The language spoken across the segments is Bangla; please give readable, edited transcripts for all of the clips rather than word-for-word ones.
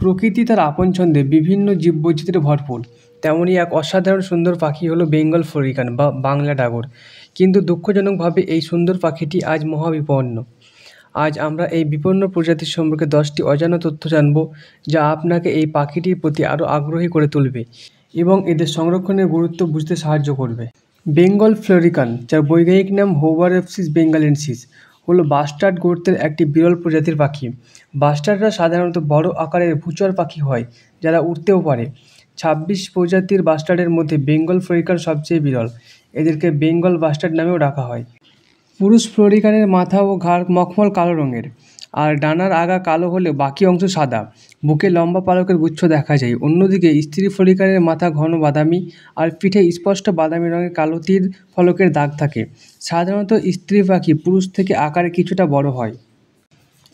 প্রকৃতি তার আপন ছন্দে বিভিন্ন জীববৈচিত্র্যে ভরপুর। তেমনই এক অসাধারণ সুন্দর পাখি হলো বেঙ্গল ফ্লোরিকান বা বাংলা ডাগর। কিন্তু দুঃখজনকভাবে এই সুন্দর পাখিটি আজ মহাবিপন্ন। আজ আমরা এই বিপন্ন প্রজাতির সম্পর্কে 10টি অজানা তথ্য জানব, যা আপনাকে এই পাখিটির প্রতি আরও আগ্রহী করে তুলবে এবং এদের সংরক্ষণের গুরুত্ব বুঝতে সাহায্য করবে। বেঙ্গল ফ্লোরিকান, যার বৈজ্ঞানিক নাম হোভারএপসিস বেঙ্গালেন্সিস, হলো বাস্টার্ড গোত্রের একটি বিরল প্রজাতির পাখি। বাস্টার্ডরা সাধারণত বড় আকারের ভূচর পাখি হয়, যারা উড়তেও পারে। 26 প্রজাতির বাস্টার্ডের মধ্যে বেঙ্গল ফ্লোরিকান সবচেয়ে বিরল। এদেরকে বেঙ্গল বাস্টার্ড নামেও ডাকা হয়। পুরুষ ফ্লোরিকানের মাথা ও ঘাড় মখমল কালো রঙের, আর ডানার আগা কালো হলেও বাকি অংশ সাদা। বুকে লম্বা পালকের গুচ্ছ দেখা যায়। অন্যদিকে স্ত্রী ফ্লোরিকানের মাথা ঘন বাদামি, আর পিঠে স্পষ্ট বাদামি রঙের কালো তীর ফলকের দাগ থাকে। সাধারণত স্ত্রী পাখি পুরুষ থেকে আকারে কিছুটা বড় হয়।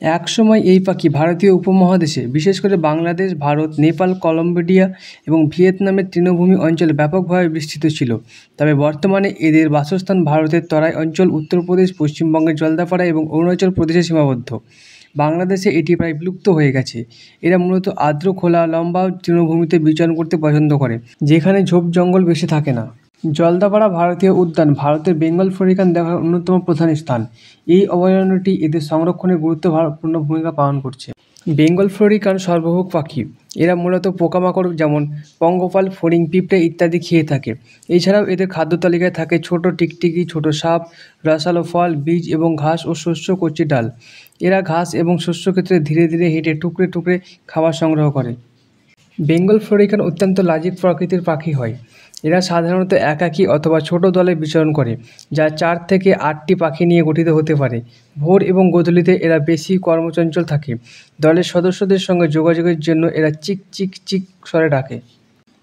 একসময় এই পাখি ভারতীয় উপমহাদেশে, বিশেষ করে বাংলাদেশ, ভারত, নেপাল, কম্বোডিয়া এবং ভিয়েতনামের তৃণভূমি অঞ্চলে ব্যাপকভাবে বিস্তৃত ছিল। তবে বর্তমানে এদের বাসস্থান ভারতের তরাই অঞ্চল, উত্তরপ্রদেশ, পশ্চিমবঙ্গের জলদাপাড়া এবং অরুণাচল প্রদেশে সীমাবদ্ধ। বাংলাদেশে এটি প্রায় বিলুপ্ত হয়ে গেছে। এরা মূলত আর্দ্র খোলা লম্বা তৃণভূমিতে বিচরণ করতে পছন্দ করে, যেখানে ঝোপ জঙ্গল বেশি থাকে না। জলদাপাড়া ভারতীয় উদ্যান ভারতের বেঙ্গল ফ্লোরিকান দেখার অন্যতম প্রধান স্থান। এই অভয়ারণ্যটি এদের সংরক্ষণে গুরুত্বপূর্ণ ভূমিকা পালন করছে। বেঙ্গল ফ্লোরিকান সর্বভোগ পাখি। এরা মূলত পোকামাকড় যেমন পঙ্গপাল, ফড়িং, পিঁপড়ে ইত্যাদি খেয়ে থাকে। এছাড়াও এদের খাদ্য তালিকায় থাকে ছোট টিকটিকি, ছোট সাপ, রসালো ফল, বীজ এবং ঘাস ও শস্য কচি ডাল। এরা ঘাস এবং শস্য ক্ষেত্রে ধীরে ধীরে হেঁটে টুকরে টুকরে খাবার সংগ্রহ করে। বেঙ্গল ফ্লোরিকান অত্যন্ত লাজুক প্রকৃতির পাখি হয়। এরা সাধারণত একাকী অথবা ছোট দলে বিচরণ করে, যা 4 থেকে 8টি পাখি নিয়ে গঠিত হতে পারে। ভোর এবং গোধূলিতে এরা বেশি কর্মচঞ্চল থাকে। দলের সদস্যদের সঙ্গে যোগাযোগের জন্য এরা চিক চিক চিক স্বরে ডাকে।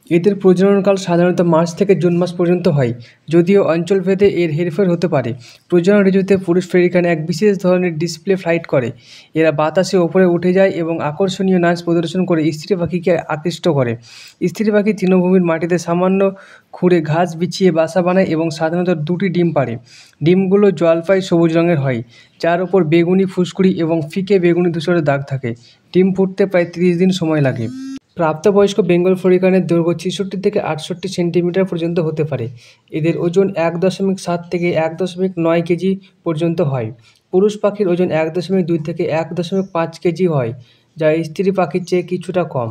এদের প্রজননকাল সাধারণত মার্চ থেকে জুন মাস পর্যন্ত হয়, যদিও অঞ্চলভেদে এর হেরফের হতে পারে। প্রজনন ঋতুতে পুরুষ ফ্লোরিকান এক বিশেষ ধরনের ডিসপ্লে ফ্লাইট করে। এরা বাতাসে ওপরে উঠে যায় এবং আকর্ষণীয় নাচ প্রদর্শন করে স্ত্রী পাখিকে আকৃষ্ট করে। স্ত্রী পাখি তৃণভূমির মাটিতে সামান্য খুঁড়ে ঘাস বিছিয়ে বাসা বানায় এবং সাধারণত 2টি ডিম পাড়ে। ডিমগুলো জলপাই সবুজ রঙের হয়, যার ওপর বেগুনি, ফুসকুড়ি এবং ফিকে বেগুনি ধূসরের দাগ থাকে। ডিম ফুটতে প্রায় 30 দিন সময় লাগে। প্রাপ্তবয়স্ক বেঙ্গল ফ্লোরিকানের দৈর্ঘ্য 66 থেকে 68 সেন্টিমিটার পর্যন্ত হতে পারে। এদের ওজন 1.7 থেকে 1.9 কেজি পর্যন্ত হয়। পুরুষ পাখির ওজন 1.2 থেকে 1.5 কেজি হয়, যা স্ত্রী পাখির চেয়ে কিছুটা কম।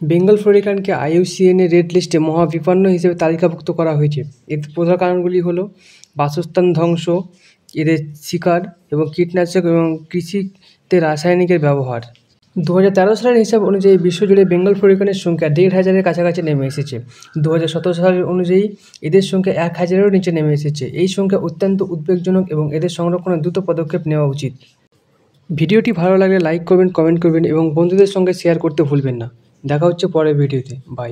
বেঙ্গল ফ্লোরিকানকে IUCN এর রেড লিস্টে মহাবিপন্ন হিসেবে তালিকাভুক্ত করা হয়েছে। এর প্রধান কারণগুলি হলো বাসস্থান ধ্বংস, এদের শিকার এবং কীটনাশক এবং কৃষিতে রাসায়নিকের ব্যবহার। 2013 সালের হিসাব অনুযায়ী বিশ্বজুড়ে বেঙ্গল ফ্লোরিকানের সংখ্যা 1,500-এর কাছাকাছি নেমে এসেছে। 2017 সালের অনুযায়ী এদের সংখ্যা 1,000-এরও নিচে নেমে এসেছে। এই সংখ্যা অত্যন্ত উদ্বেগজনক এবং এদের সংরক্ষণে দ্রুত পদক্ষেপ নেওয়া উচিত। ভিডিওটি ভালো লাগলে লাইক করবেন, কমেন্ট করবেন এবং বন্ধুদের সঙ্গে শেয়ার করতে ভুলবেন না। দেখা হচ্ছে পরের ভিডিওতে। বাই।